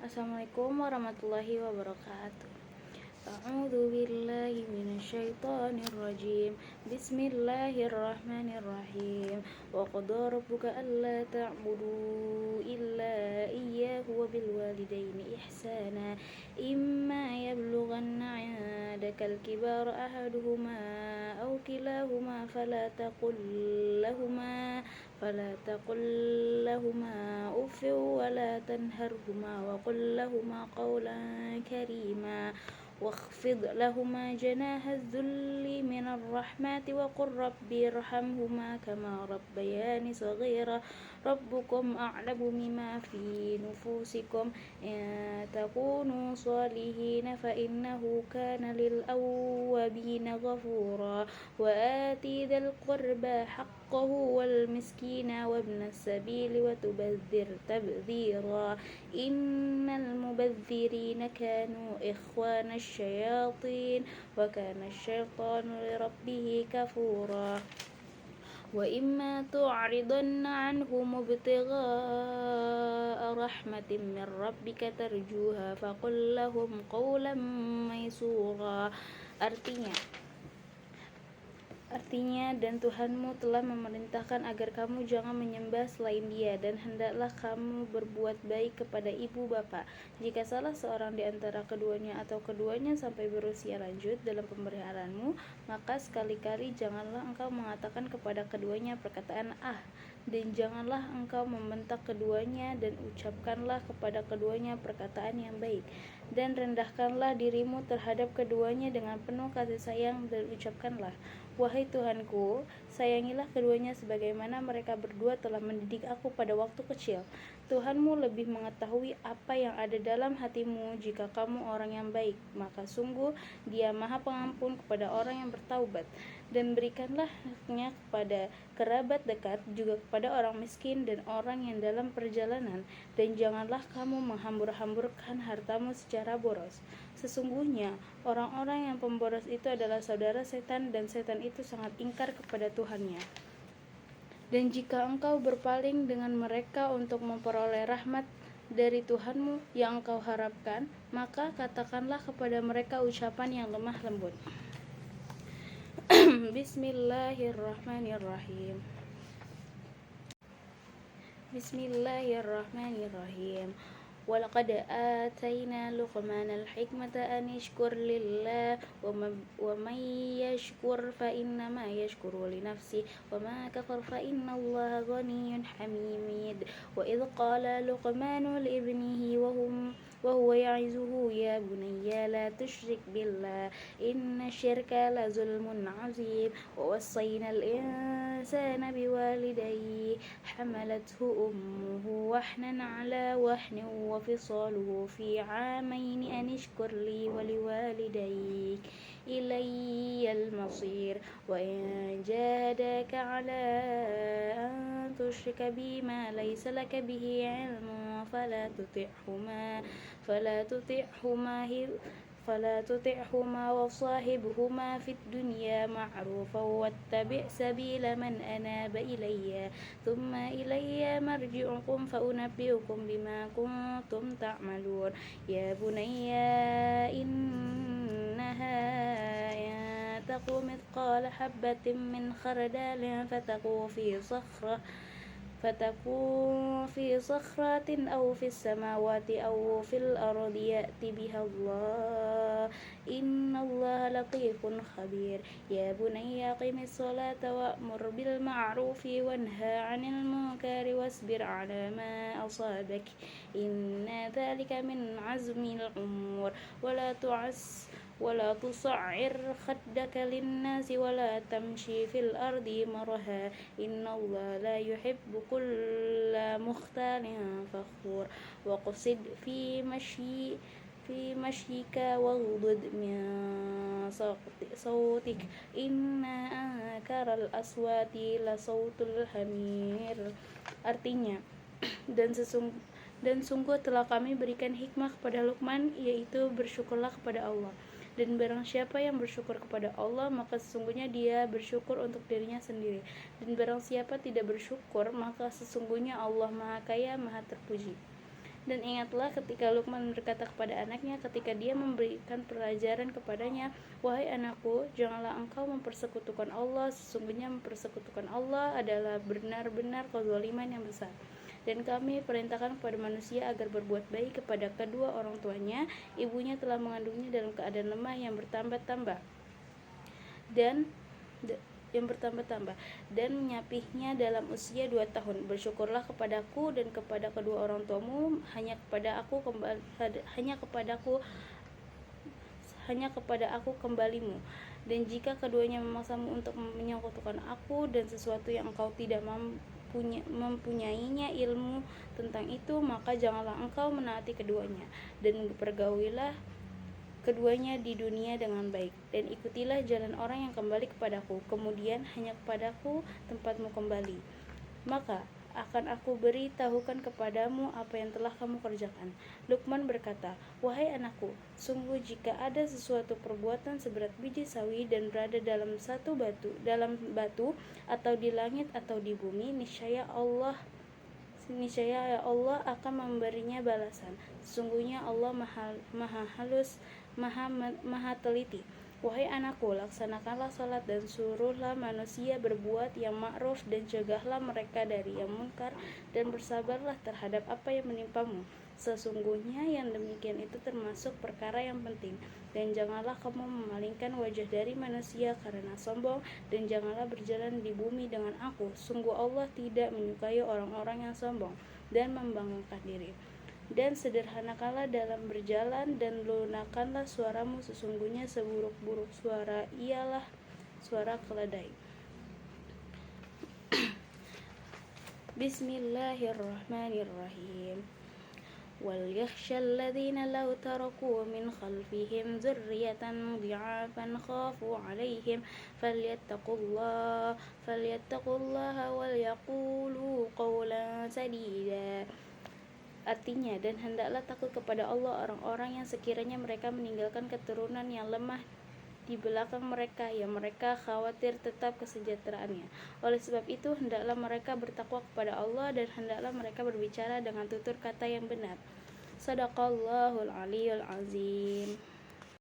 Assalamualaikum warahmatullahi wabarakatuh. A'udzu billahi minasyaitonir rajim. Bismillahirrahmanirrahim. Wa qadara rabbuka alla ta'budu illa iyyahu wa bil walidaini ihsana. Imma yablughanna 'indaka al-kibara ahaduhuma aw kilahuma فلا تقل لهما أف ولا تنهرهما وقل لهما قولا كريما واخفض لهما جناح الذل من الرحمة وقل رب ارحمهما كما ربياني صغيرا ربكم أعلم بما في نفوسكم إن تكونوا صالحين فإنه كان للأوابين غفورا وآتي ذا القربى حقه والمسكين وابن السبيل وتبذر تبذيرا إن المبذرين كانوا إخوان الشياطين وكان الشيطان لربه كفورا وإما تعرضن عنهم ابتغاء رحمة من ربك ترجوها فقل لهم قولا ميسورا. Artinya, dan Tuhanmu telah memerintahkan agar kamu jangan menyembah selain Dia, dan hendaklah kamu berbuat baik kepada ibu bapa. Jika salah seorang di antara keduanya atau keduanya sampai berusia lanjut dalam pemeliharaanmu, maka sekali-kali janganlah engkau mengatakan kepada keduanya perkataan dan janganlah engkau membentak keduanya, dan ucapkanlah kepada keduanya perkataan yang baik. Dan rendahkanlah dirimu terhadap keduanya dengan penuh kasih sayang, dan ucapkanlah, wahai Tuhanku, sayangilah keduanya sebagaimana mereka berdua telah mendidik aku pada waktu kecil. Tuhanmu lebih mengetahui apa yang ada dalam hatimu. Jika kamu orang yang baik, maka sungguh Dia Maha Pengampun kepada orang yang bertaubat. Dan berikanlah haknya kepada kerabat dekat, juga kepada orang miskin dan orang yang dalam perjalanan. Dan janganlah kamu menghambur-hamburkan hartamu secara boros. Sesungguhnya orang-orang yang pemboros itu adalah saudara setan, dan setan itu sangat ingkar kepada Tuhannya. Dan jika engkau berpaling dengan mereka untuk memperoleh rahmat dari Tuhanmu yang engkau harapkan, maka katakanlah kepada mereka ucapan yang lemah lembut. Bismillahirrahmanirrahim. ولقد آتينا لقمان الحكمة أن يشكر لله ومن يشكر فإنما يشكر لنفسه وما كفر فإن الله غني حميد وإذ قال لقمان لابنه وهو يعظه يا بني لا تشرك بالله إن الشرك لظلم عظيم ووصينا الإنسان بوالديه حملته أمه وهنا على وهن وفصاله في عامين أن اشكر لي ولوالديك إلي المصير وإن جاهداك على أن تشرك بي ما ليس لك به علم فلا تطعهما وصاحبهما في الدنيا معروفا واتبع سبيل من أناب إلي ثم إلي مرجعكم فأنبئكم بما كنتم تعملون يا بني إنها إن تك مثقال حبة من خردل فتكون في صخرة أو في السماوات أو في الأرض يأتي بها الله إن الله لطيف خبير يا بني أقم الصلاة وأمر بالمعروف وانهى عن المنكر واصبر على ما أصابك إن ذلك من عزم الأمور ولا تصعر خدك للناس ولا تمشي في الأرض مرها إن الله لا يحب كل مختال فخور وقصد في مشيك واغضض من صوتك إن أنكر الأصوات لصوت الحمير. Artinya, dan sungguh telah kami berikan hikmah kepada Luqman, yaitu bersyukurlah kepada Allah. Dan barang siapa yang bersyukur kepada Allah, maka sesungguhnya dia bersyukur untuk dirinya sendiri. Dan barang siapa tidak bersyukur, maka sesungguhnya Allah Maha Kaya, Maha Terpuji. Dan ingatlah ketika Luqman berkata kepada anaknya ketika dia memberikan pelajaran kepadanya, "Wahai anakku, janganlah engkau mempersekutukan Allah. Sesungguhnya mempersekutukan Allah adalah benar-benar kezaliman yang besar. Dan kami perintahkan kepada manusia agar berbuat baik kepada kedua orang tuanya. Ibunya telah mengandungnya dalam keadaan lemah yang bertambah-tambah dan menyapihnya dalam usia 2 tahun. Bersyukurlah kepadaku dan kepada kedua orang tuamu, hanya kepada aku kembalimu. Dan jika keduanya memaksamu untuk menyekutukan aku dan sesuatu yang engkau tidak mempunyainya ilmu tentang itu, maka janganlah engkau menaati keduanya, dan pergaulilah keduanya di dunia dengan baik, dan ikutilah jalan orang yang kembali kepadaku, kemudian hanya kepadaku tempatmu kembali. Maka akan aku beritahukan kepadamu apa yang telah kamu kerjakan." Luqman berkata, "Wahai anakku, sungguh jika ada sesuatu perbuatan seberat biji sawi dan berada dalam batu atau di langit atau di bumi, niscaya Allah akan memberinya balasan. Sesungguhnya Allah maha halus, maha teliti. Wahai anakku, laksanakanlah salat dan suruhlah manusia berbuat yang ma'ruf dan cegahlah mereka dari yang munkar, dan bersabarlah terhadap apa yang menimpamu. Sesungguhnya yang demikian itu termasuk perkara yang penting. Dan janganlah kamu memalingkan wajah dari manusia karena sombong, dan janganlah berjalan di bumi dengan aku. Sungguh Allah tidak menyukai orang-orang yang sombong dan membanggakan diri. Dan sederhanakanlah dalam berjalan, dan lunakkanlah suaramu. Sesungguhnya seburuk-buruk suara ialah suara keledai." Bismillahirrahmanirrahim. وَلْيَخْشَ الَّذِينَ لَوْ تَرَكُوا مِنْ خَلْفِهِمْ ذُرِّيَّةً ضِعَافًا خَافُوا عَلَيْهِمْ فَلْيَتَّقُوا اللَّهَ وَلْيَقُولُوا قَوْلًا سَدِيدًا. Artinya, dan hendaklah takut kepada Allah orang-orang yang sekiranya mereka meninggalkan keturunan yang lemah di belakang mereka, yang mereka khawatir tetap kesejahteraannya. Oleh sebab itu, hendaklah mereka bertakwa kepada Allah, dan hendaklah mereka berbicara dengan tutur kata yang benar. Shadaqallahul Aliyyul Azim.